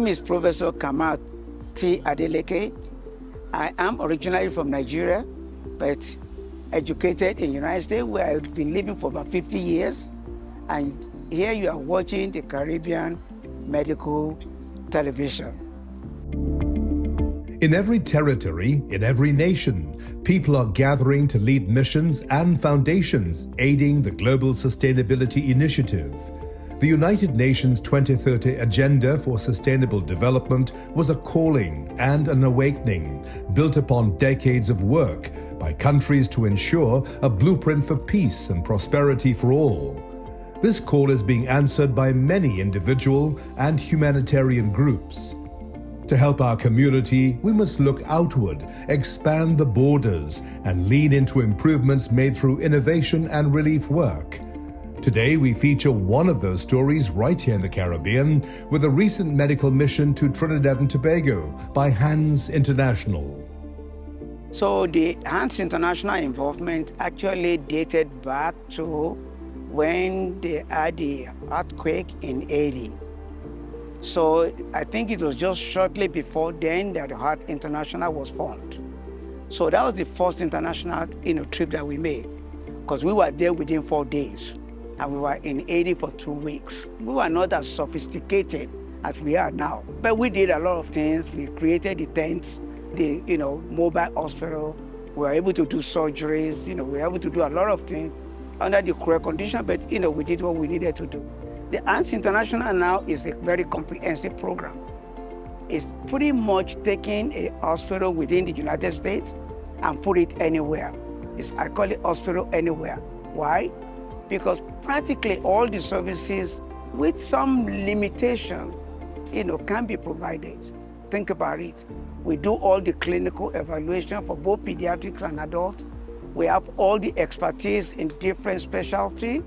name is Professor Kamar T. Adeleke. I am originally from Nigeria, but educated in the United States, where I've been living for about 50 years. And here you are watching the Caribbean Medical Television. In every territory, in every nation, people are gathering to lead missions and foundations aiding the Global Sustainability Initiative. The United Nations 2030 Agenda for Sustainable Development was a calling and an awakening built upon decades of work by countries to ensure a blueprint for peace and prosperity for all. This call is being answered by many individual and humanitarian groups. To help our community, we must look outward, expand the borders, and lean into improvements made through innovation and relief work. Today, we feature one of those stories right here in the Caribbean with a recent medical mission to Trinidad and Tobago by Hands International. So the Hands International involvement actually dated back to when they had the earthquake in 80. So I think it was just shortly before then that the Hands International was formed. So that was the first international trip that we made, because we were there within 4 days, and we were in 80 for 2 weeks. We were not as sophisticated as we are now, but we did a lot of things. We created the tents, the mobile hospital. We were able to do surgeries. We were able to do a lot of things under the cruel condition, but we did what we needed to do. The Hands International now is a very comprehensive program. It's pretty much taking a hospital within the United States and put it anywhere. I call it hospital anywhere. Why? Because practically all the services, with some limitation, can be provided. Think about it. We do all the clinical evaluation for both pediatrics and adults. We have all the expertise in different specialty,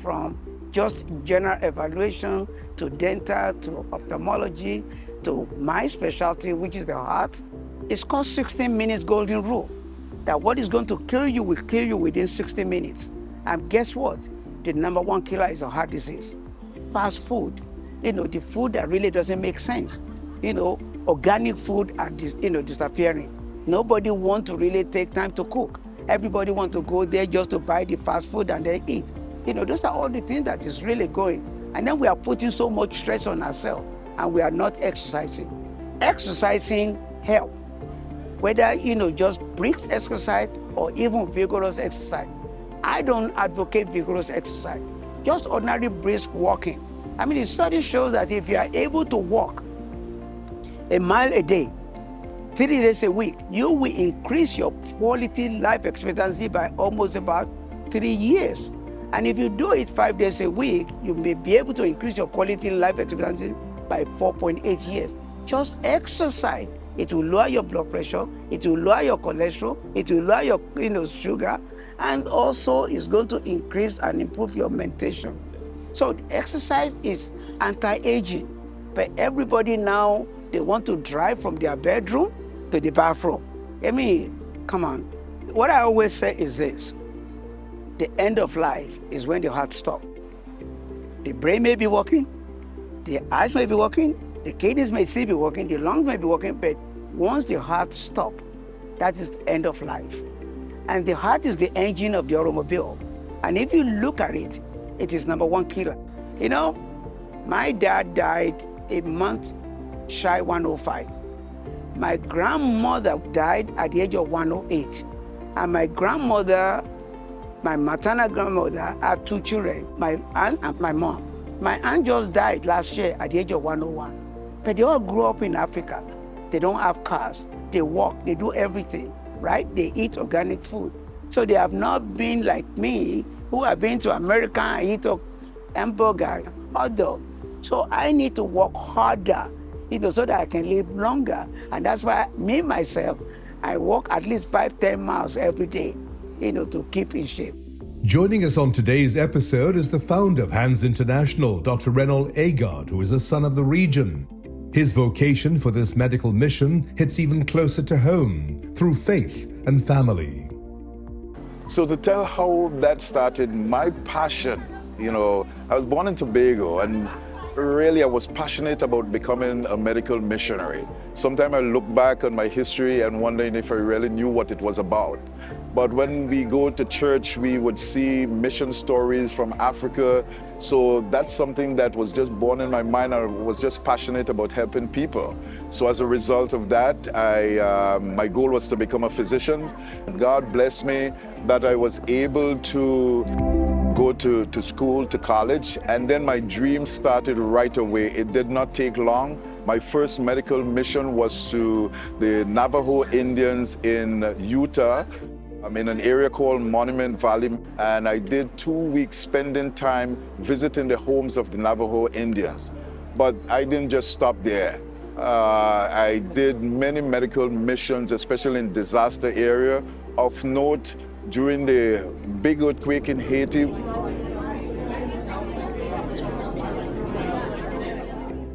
from just general evaluation to dental to ophthalmology to my specialty, which is the heart. It's called 16 minutes golden rule, that what is going to kill you will kill you within 60 minutes. And guess what? The number one killer is a heart disease. Fast food, the food that really doesn't make sense. Organic food are disappearing. Nobody wants to really take time to cook. Everybody wants to go there just to buy the fast food and then eat. Those are all the things that is really going. And then we are putting so much stress on ourselves, and we are not exercising. Exercising helps, whether, just brisk exercise or even vigorous exercise. I don't advocate vigorous exercise, just ordinary brisk walking. The study shows that if you are able to walk a mile a day, 3 days a week, you will increase your quality life expectancy by almost about 3 years. And if you do it 5 days a week, you may be able to increase your quality life expectancy by 4.8 years. Just exercise. It will lower your blood pressure, it will lower your cholesterol, it will lower your sugar, and also it's going to increase and improve your mentation. So exercise is anti-aging. But everybody now, they want to drive from their bedroom to the bathroom. Come on. What I always say is this: the end of life is when the heart stops. The brain may be working, the eyes may be working, the kidneys may still be working, the lungs may be working, but once the heart stops, that is the end of life. And the heart is the engine of the automobile. And if you look at it, it is number one killer. My dad died a month shy 105. My grandmother died at the age of 108. And my grandmother, my maternal grandmother, had 2 children, my aunt and my mom. My aunt just died last year at the age of 101. But they all grew up in Africa. They don't have cars. They walk, they do everything, right? They eat organic food. So they have not been like me, who have been to America and eat a hamburger, hot dog. So I need to work harder, so that I can live longer. And that's why myself, I walk at least 5-10 miles every day, to keep in shape. Joining us on today's episode is the founder of Hands International, Dr. Reynold Agard, who is a son of the region. His vocation for this medical mission hits even closer to home through faith and family. So to tell how that started, my passion, I was born in Tobago, and really I was passionate about becoming a medical missionary. Sometimes I look back on my history and wondering if I really knew what it was about. But when we go to church, we would see mission stories from Africa. So that's something that was just born in my mind. I was just passionate about helping people. So as a result of that, my goal was to become a physician. God blessed me that I was able to go to school, to college, and then my dream started right away. It did not take long. My first medical mission was to the Navajo Indians in Utah. I'm in an area called Monument Valley, and I did 2 weeks spending time visiting the homes of the Navajo Indians. But I didn't just stop there. I did many medical missions, especially in disaster area. Of note, during the big earthquake in Haiti,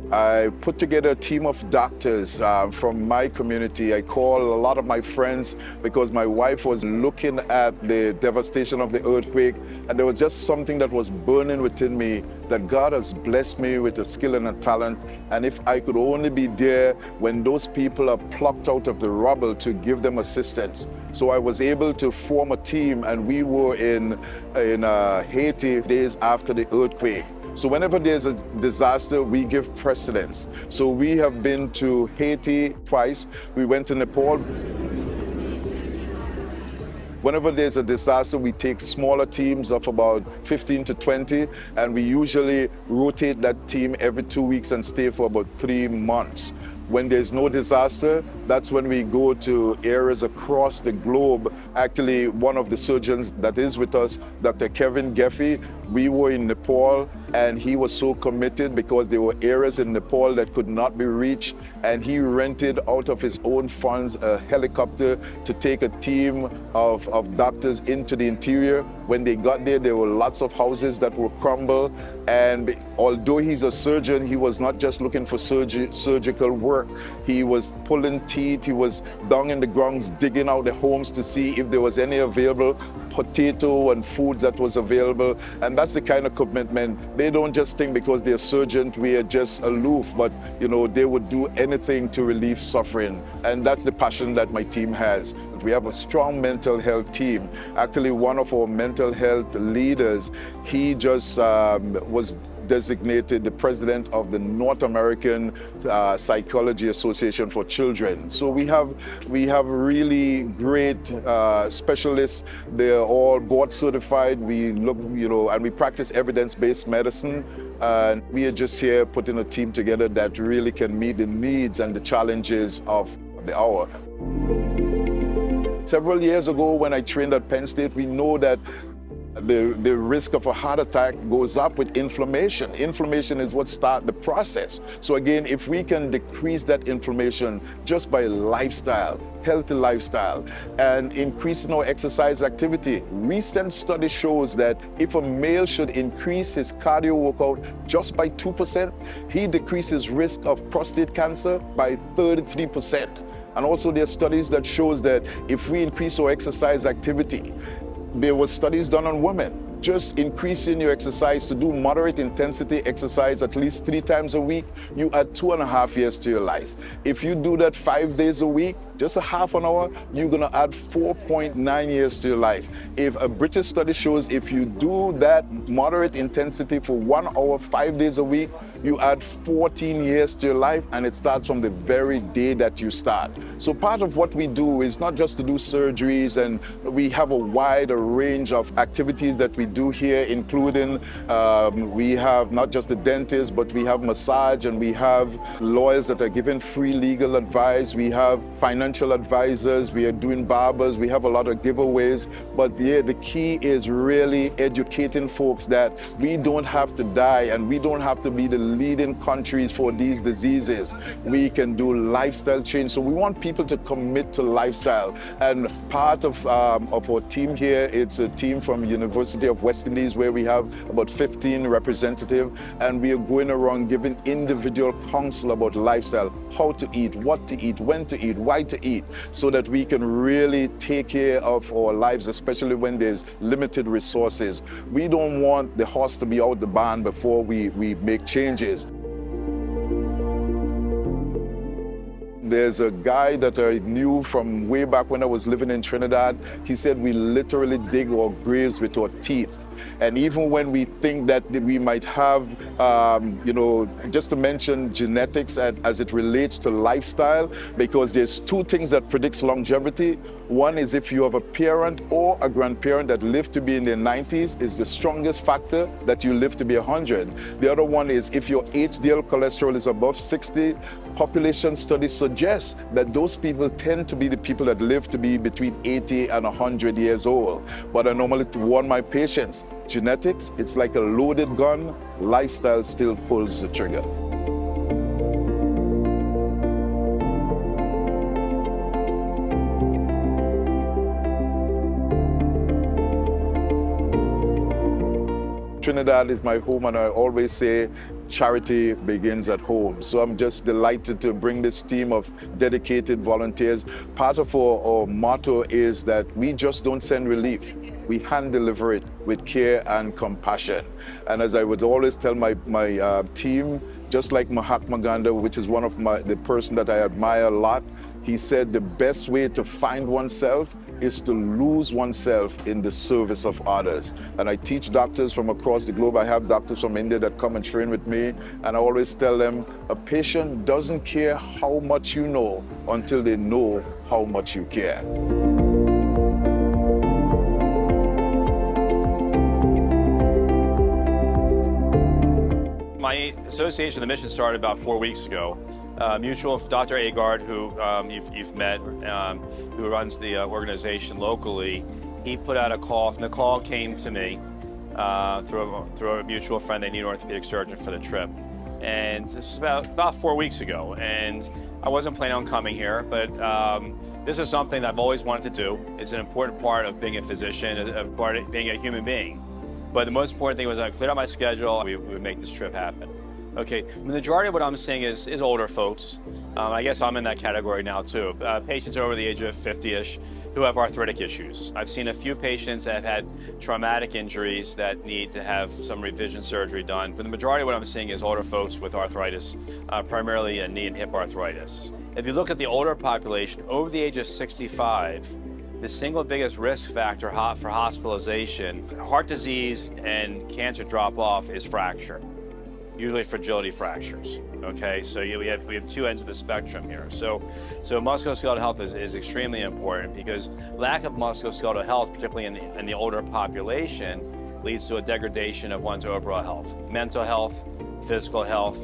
I put together a team of doctors from my community. I called a lot of my friends because my wife was looking at the devastation of the earthquake, and there was just something that was burning within me that God has blessed me with a skill and a talent, and if I could only be there when those people are plucked out of the rubble to give them assistance. So I was able to form a team, and we were in Haiti days after the earthquake. So whenever there's a disaster, we give precedence. So we have been to Haiti twice. We went to Nepal. Whenever there's a disaster, we take smaller teams of about 15 to 20, and we usually rotate that team every 2 weeks and stay for about 3 months. When there's no disaster, that's when we go to areas across the globe. Actually, one of the surgeons that is with us, Dr. Kevin Geffey, we were in Nepal, and he was so committed because there were areas in Nepal that could not be reached, and he rented out of his own funds a helicopter to take a team of doctors into the interior. When they got there, there were lots of houses that were crumbled, and although he's a surgeon, he was not just looking for surgical work. He was pulling teeth, he was down in the grounds digging out the homes to see if there was any available potato and foods that was available, and that's the kind of commitment. They don't just think because they're surgeons we are just aloof, but they would do anything to relieve suffering, and that's the passion that my team has. We have a strong mental health team. Actually, one of our mental health leaders, he just was designated the president of the North American Psychology Association for Children. So we have really great specialists. They're all board certified. We look, and we practice evidence-based medicine. And we are just here putting a team together that really can meet the needs and the challenges of the hour. Several years ago, when I trained at Penn State, we know that the risk of a heart attack goes up with inflammation. Inflammation is what starts the process. So again, if we can decrease that inflammation just by lifestyle, healthy lifestyle, and increasing our exercise activity. Recent study shows that if a male should increase his cardio workout just by 2%, he decreases risk of prostate cancer by 33%. And also there are studies that shows that if we increase our exercise activity, there were studies done on women. Just increasing your exercise to do moderate intensity exercise at least 3 times a week, you add 2.5 years to your life. If you do that 5 days a week, just a half an hour, you're gonna add 4.9 years to your life. If a British study shows if you do that moderate intensity for 1 hour, 5 days a week, you add 14 years to your life, and it starts from the very day that you start. So part of what we do is not just to do surgeries, and we have a wide range of activities that we do here, including we have not just the dentist, but we have massage, and we have lawyers that are giving free legal advice. We have financial advisors, we are doing barbers, we have a lot of giveaways. But yeah, the key is really educating folks that we don't have to die, and we don't have to be the leading countries for these diseases. We can do lifestyle change. So we want people to commit to lifestyle. And part of our team here, it's a team from University of West Indies where we have about 15 representatives, and we are going around giving individual counsel about lifestyle, how to eat, what to eat, when to eat, why to eat, so that we can really take care of our lives, especially when there's limited resources. We don't want the horse to be out the barn before we make changes. challenges. There's a guy that I knew from way back when I was living in Trinidad. He said we literally dig our graves with our teeth. And even when we think that we might have, just to mention genetics as it relates to lifestyle, because there's two things that predicts longevity. One is if you have a parent or a grandparent that lived to be in their 90s is the strongest factor that you live to be 100. The other one is if your HDL cholesterol is above 60, population studies suggest that those people tend to be the people that live to be between 80 and 100 years old. But I normally warn my patients, genetics, it's like a loaded gun, lifestyle still pulls the trigger. Trinidad is my home, and I always say charity begins at home. So I'm just delighted to bring this team of dedicated volunteers. Part of our motto is that we just don't send relief. We hand deliver it with care and compassion. And as I would always tell my team, just like Mahatma Gandhi, which is one of the person that I admire a lot, he said the best way to find oneself is to lose oneself in the service of others. And I teach doctors from across the globe. I have doctors from India that come and train with me, and I always tell them, a patient doesn't care how much you know until they know how much you care. My association with the mission started about 4 weeks ago. Mutual Dr. Agard, who you've met, who runs the organization locally, he put out a call, and the call came to me through a mutual friend. They need an orthopedic surgeon for the trip. And this is about 4 weeks ago. And I wasn't planning on coming here, but this is something that I've always wanted to do. It's an important part of being a physician, a part of being a human being. But the most important thing was I cleared out my schedule, we would make this trip happen. Okay, the majority of what I'm seeing is older folks. I guess I'm in that category now too. Patients over the age of 50-ish who have arthritic issues. I've seen a few patients that have had traumatic injuries that need to have some revision surgery done. But the majority of what I'm seeing is older folks with arthritis, primarily knee and hip arthritis. If you look at the older population, over the age of 65, the single biggest risk factor for hospitalization, heart disease and cancer drop-off is fracture, usually fragility fractures. Okay, so we have two ends of the spectrum here. So musculoskeletal health is extremely important because lack of musculoskeletal health, particularly in the older population, leads to a degradation of one's overall health. Mental health, physical health,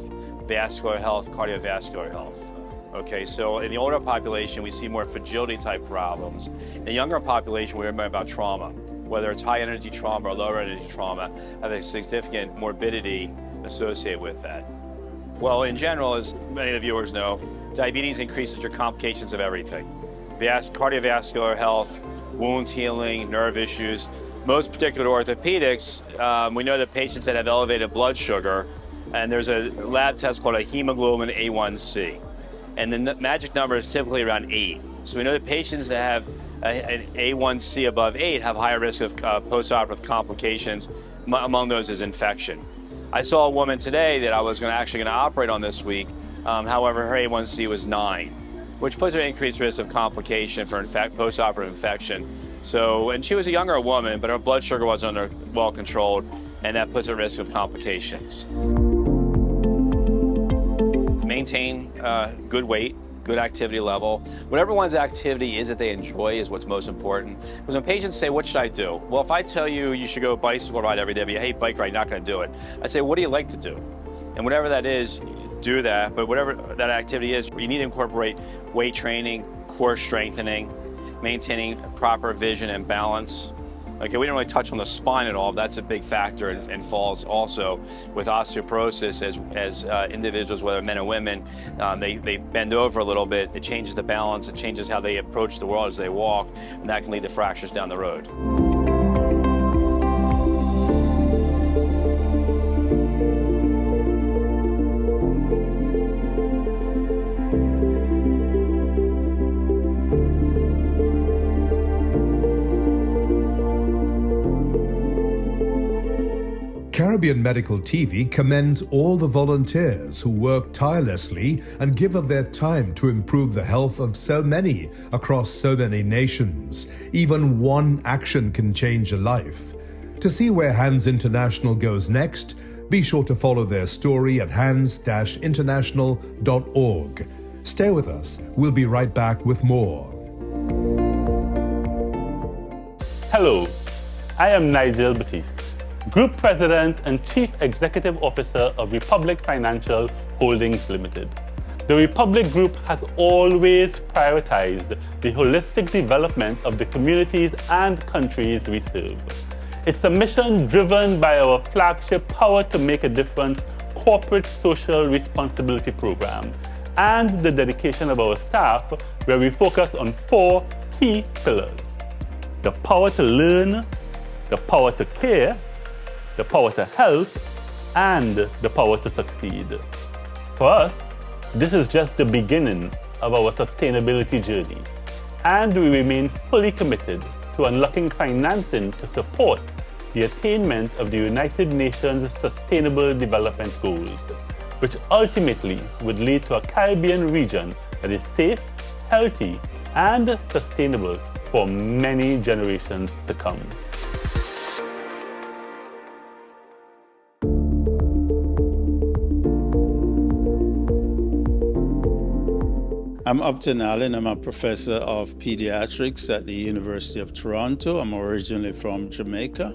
vascular health, cardiovascular health. Okay, so in the older population, we see more fragility type problems. In the younger population, we remember about trauma, whether it's high energy trauma or lower energy trauma, have a significant morbidity associated with that. Well, in general, as many of the viewers know, diabetes increases your complications of everything. Cardiovascular health, wounds healing, nerve issues. Most particular orthopedics, we know that patients that have elevated blood sugar, and there's a lab test called a hemoglobin A1C. And the magic number is typically around 8. So we know that patients that have an A1C above 8 have higher risk of postoperative complications. Among those is infection. I saw a woman today that I was actually going to operate on this week. However, her A1C was 9, which puts her at increased risk of complication for postoperative infection. So, and she was a younger woman, but her blood sugar wasn't well controlled, and that puts her at risk of complications. Maintain good weight, good activity level. Whatever one's activity is that they enjoy is what's most important. Because when patients say, what should I do? Well, if I tell you you should go bicycle ride every day, but you hate bike ride, you're not going to do it. I say, what do you like to do? And whatever that is, do that. But whatever that activity is, you need to incorporate weight training, core strengthening, maintaining proper vision and balance. Okay, we didn't really touch on the spine at all, but that's a big factor and falls also with osteoporosis as individuals, whether men or women, they bend over a little bit, it changes the balance, it changes how they approach the world as they walk, and that can lead to fractures down the road. Caribbean Medical TV commends all the volunteers who work tirelessly and give of their time to improve the health of so many across so many nations. Even one action can change a life. To see where Hands International goes next, be sure to follow their story at hands-international.org. Stay with us. We'll be right back with more. Hello, I am Nigel Batiste, Group President and Chief Executive Officer of Republic Financial Holdings Limited. The Republic Group has always prioritized the holistic development of the communities and countries we serve. It's a mission driven by our flagship Power to Make a Difference corporate social responsibility program and the dedication of our staff, where we focus on 4 key pillars: the power to learn, the power to care, the power to help, and the power to succeed. For us, this is just the beginning of our sustainability journey, and we remain fully committed to unlocking financing to support the attainment of the United Nations Sustainable Development Goals, which ultimately would lead to a Caribbean region that is safe, healthy, and sustainable for many generations to come. I'm Upton. I'm a professor of pediatrics at the University of Toronto. I'm originally from Jamaica.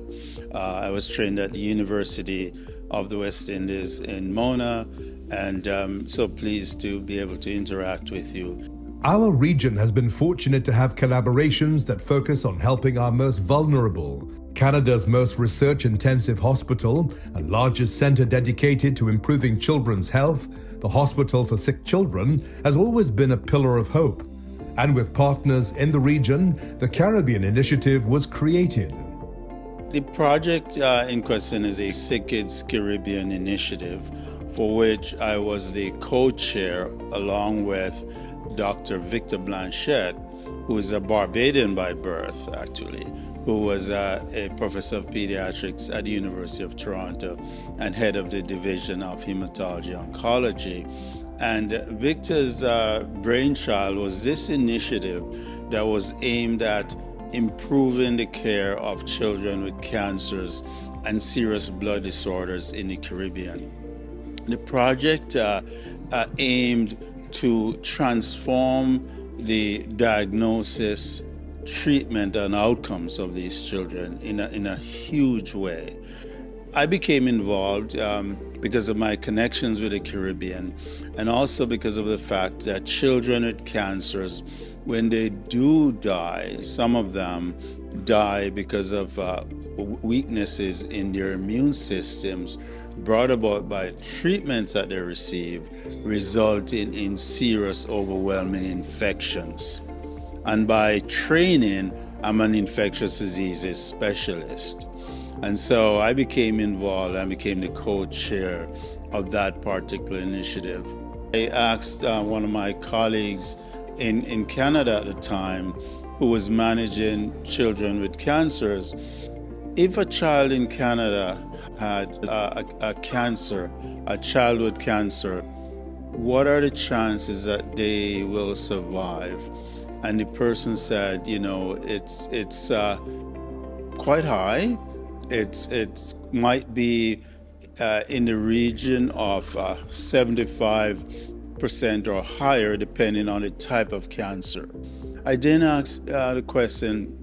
I was trained at the University of the West Indies in Mona, and so pleased to be able to interact with you. Our region has been fortunate to have collaborations that focus on helping our most vulnerable. Canada's most research-intensive hospital and largest centre dedicated to improving children's health, the Hospital for Sick Children, has always been a pillar of hope. And with partners in the region, the Caribbean Initiative was created. The project in question is a Sick Kids Caribbean Initiative, for which I was the co-chair along with Dr. Victor Blanchette, who is a Barbadian by birth, actually, who was a professor of pediatrics at the University of Toronto and head of the Division of Hematology Oncology. And Victor's brainchild was this initiative that was aimed at improving the care of children with cancers and serious blood disorders in the Caribbean. The project aimed to transform the diagnosis, treatment, and outcomes of these children in a huge way. I became involved because of my connections with the Caribbean, and also because of the fact that children with cancers, when they do die, some of them die because of weaknesses in their immune systems brought about by treatments that they receive, resulting in serious, overwhelming infections. And by training, I'm an infectious diseases specialist. And so I became involved. I became the co-chair of that particular initiative. I asked one of my colleagues in Canada at the time, who was managing children with cancers, if a child in Canada had a cancer, a child with cancer, what are the chances that they will survive? And the person said, you know, it's quite high. It might be in the region of 75% or higher, depending on the type of cancer. I then asked the question,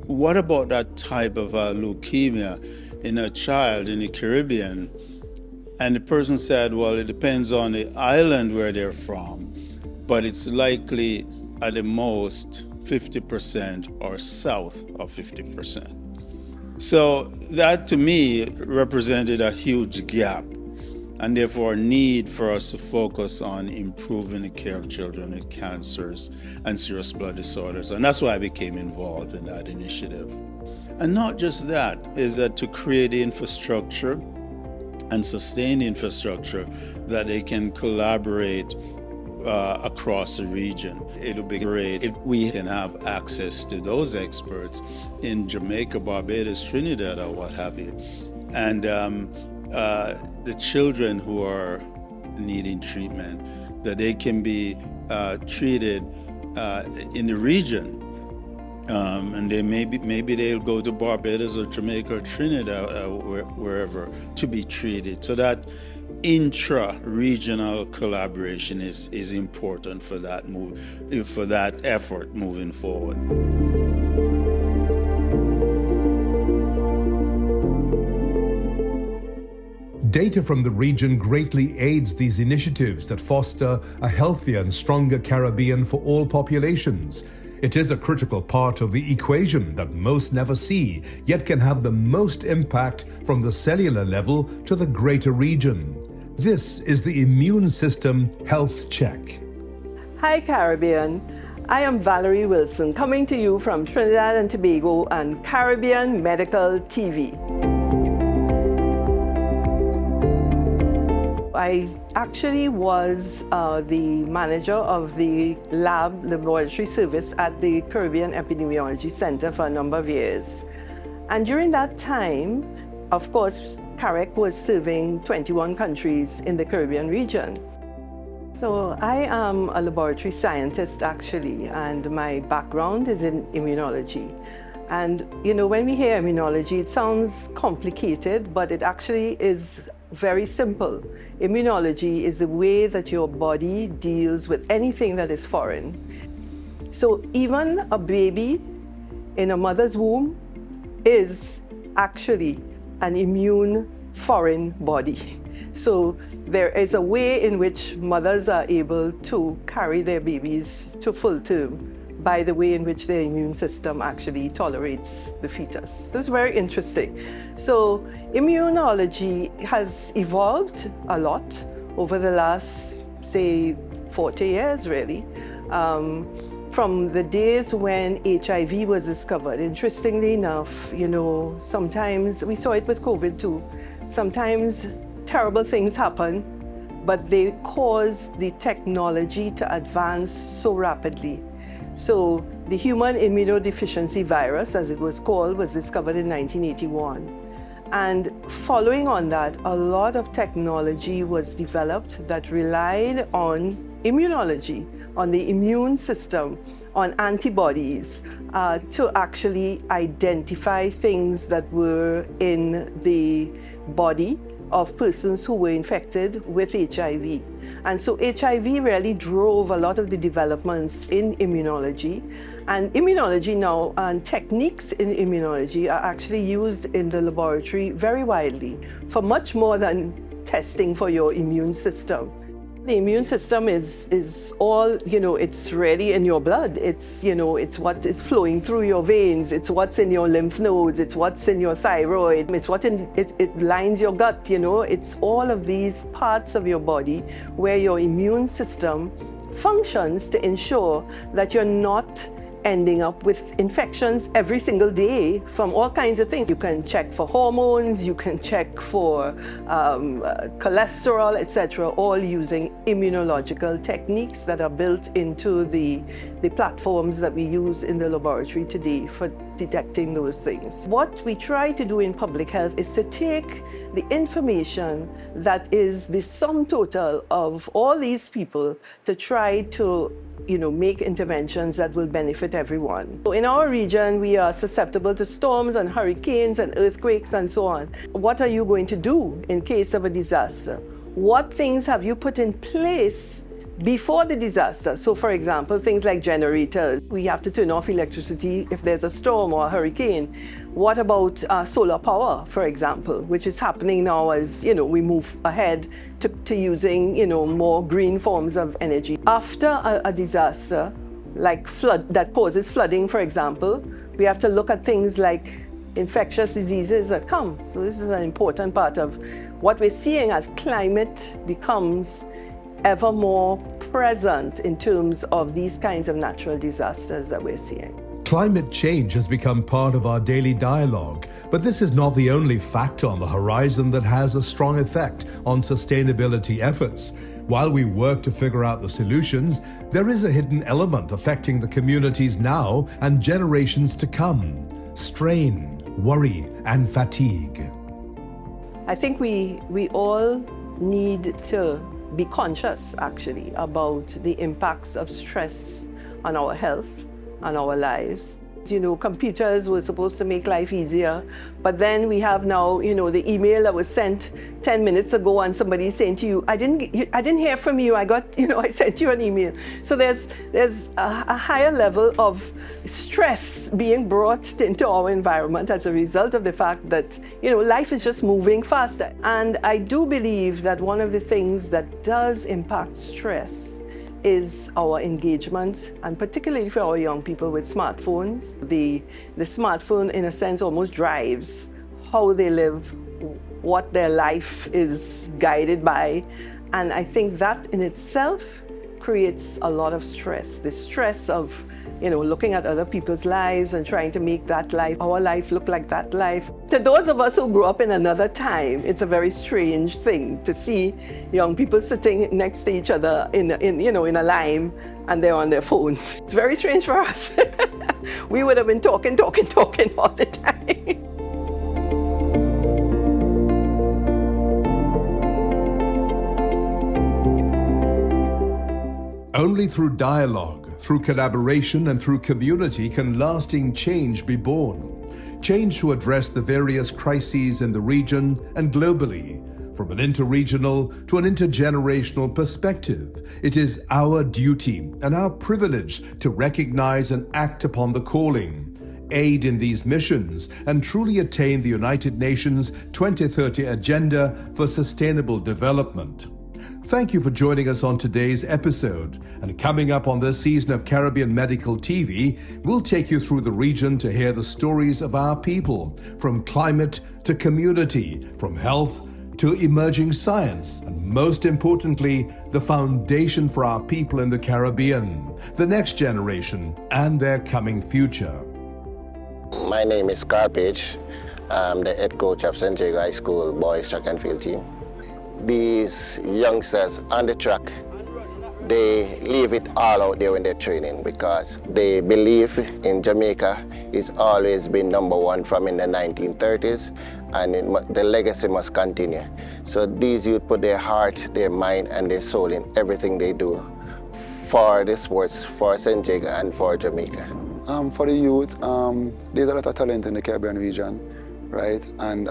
what about that type of leukemia in a child in the Caribbean? And the person said, well, it depends on the island where they're from, but it's likely at the most 50% or south of 50%. So that to me represented a huge gap, and therefore a need for us to focus on improving the care of children with cancers and serious blood disorders. And that's why I became involved in that initiative. And not just that, is that to create the infrastructure and sustain the infrastructure that they can collaborate across the region. It'll be great if we can have access to those experts in Jamaica, Barbados, Trinidad, or what have you, and the children who are needing treatment, that they can be treated in the region. And they maybe they'll go to Barbados or Jamaica or Trinidad, wherever, to be treated. So that intra-regional collaboration is important for that effort moving forward. Data from the region greatly aids these initiatives that foster a healthier and stronger Caribbean for all populations. It is a critical part of the equation that most never see, yet can have the most impact from the cellular level to the greater region. This is the Immune System Health Check. Hi Caribbean, I am Valerie Wilson, coming to you from Trinidad and Tobago and Caribbean Medical TV. I actually was the manager of the laboratory service at the Caribbean Epidemiology Center for a number of years. And during that time, of course, CAREC was serving 21 countries in the Caribbean region. So I am a laboratory scientist actually, and my background is in immunology. And you know, when we hear immunology, it sounds complicated, but it actually is very simple. Immunology is the way that your body deals with anything that is foreign. So even a baby in a mother's womb is actually an immune foreign body. So there is a way in which mothers are able to carry their babies to full term by the way in which their immune system actually tolerates the fetus. So it's very interesting. So immunology has evolved a lot over the last, say, 40 years really. From the days when HIV was discovered. Interestingly enough, you know, sometimes we saw it with COVID too. Sometimes terrible things happen, but they cause the technology to advance so rapidly. So the human immunodeficiency virus, as it was called, was discovered in 1981. And following on that, a lot of technology was developed that relied on immunology, on the immune system, on antibodies, to actually identify things that were in the body of persons who were infected with HIV. And so HIV really drove a lot of the developments in immunology. And immunology now, and techniques in immunology are actually used in the laboratory very widely for much more than testing for your immune system. The immune system is all, you know, it's really in your blood. It's, you know, it's what is flowing through your veins. It's what's in your lymph nodes. It's what's in your thyroid. It's what it lines your gut, you know. It's all of these parts of your body where your immune system functions to ensure that you're not ending up with infections every single day from all kinds of things. You can check for hormones, you can check for cholesterol, etc., all using immunological techniques that are built into the platforms that we use in the laboratory today for detecting those things. What we try to do in public health is to take the information that is the sum total of all these people to try to, you know, make interventions that will benefit everyone. So in our region, we are susceptible to storms and hurricanes and earthquakes and so on. What are you going to do in case of a disaster? What things have you put in place before the disaster? So for example, things like generators. We have to turn off electricity if there's a storm or a hurricane. What about solar power, for example, which is happening now as, you know, we move ahead to using, you know, more green forms of energy. After a disaster, like flood that causes flooding, for example, we have to look at things like infectious diseases that come. So this is an important part of what we're seeing as climate becomes ever more present in terms of these kinds of natural disasters that we're seeing. Climate change has become part of our daily dialogue, but this is not the only factor on the horizon that has a strong effect on sustainability efforts. While we work to figure out the solutions, there is a hidden element affecting the communities now and generations to come: strain, worry, and fatigue. I think we all need to be conscious, actually, about the impacts of stress on our health, on our lives. You know, computers were supposed to make life easier, but then we have now, you know, the email that was sent 10 minutes ago and somebody saying to you, I didn't hear from you, I sent you an email. So there's a higher level of stress being brought into our environment as a result of the fact that, you know, life is just moving faster. And I do believe that one of the things that does impact stress is our engagement, and particularly for our young people with smartphones. The smartphone, in a sense, almost drives how they live, what their life is guided by. And I think that in itself creates a lot of stress. The stress of, you know, looking at other people's lives and trying to make that life, our life, look like that life. To those of us who grew up in another time, it's a very strange thing to see young people sitting next to each other in a line, and they're on their phones. It's very strange for us. We would have been talking all the time. Only through dialogue, through collaboration and through community can lasting change be born. Change to address the various crises in the region and globally. From an interregional to an intergenerational perspective, it is our duty and our privilege to recognize and act upon the calling, aid in these missions, and truly attain the United Nations 2030 Agenda for Sustainable Development. Thank you for joining us on today's episode. And coming up on this season of Caribbean Medical TV, we'll take you through the region to hear the stories of our people, from climate to community, from health to emerging science, and most importantly, the foundation for our people in the Caribbean, the next generation, and their coming future. My name is Carpage. I'm the head coach of St. Jago High School boys track and field team. These youngsters on the track, they leave it all out there when they're training because they believe in Jamaica it's always been number one from in the 1930s, and the legacy must continue. So these youth put their heart, their mind, and their soul in everything they do for the sports, for St. Jago and for Jamaica. For the youth, there's a lot of talent in the Caribbean region. Right, and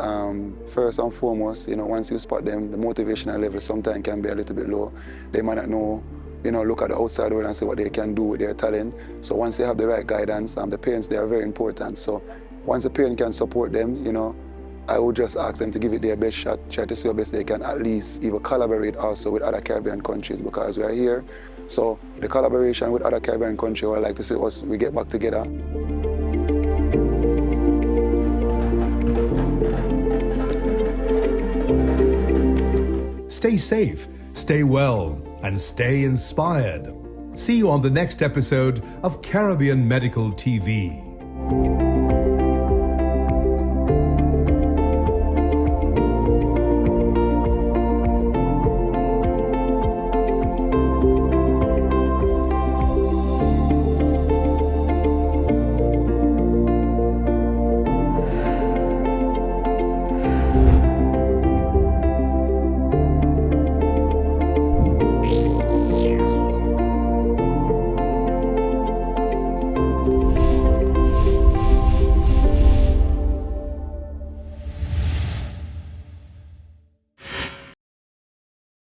first and foremost, you know, once you spot them, the motivational level sometimes can be a little bit low. They might not know, you know, look at the outside world and see what they can do with their talent. So once they have the right guidance, the parents, they are very important. So once the parent can support them, you know, I would just ask them to give it their best shot, try to see how best they can at least even collaborate also with other Caribbean countries because we are here. So the collaboration with other Caribbean countries, I like to see us, we get back together. Stay safe, stay well, and stay inspired. See you on the next episode of Caribbean Medical TV.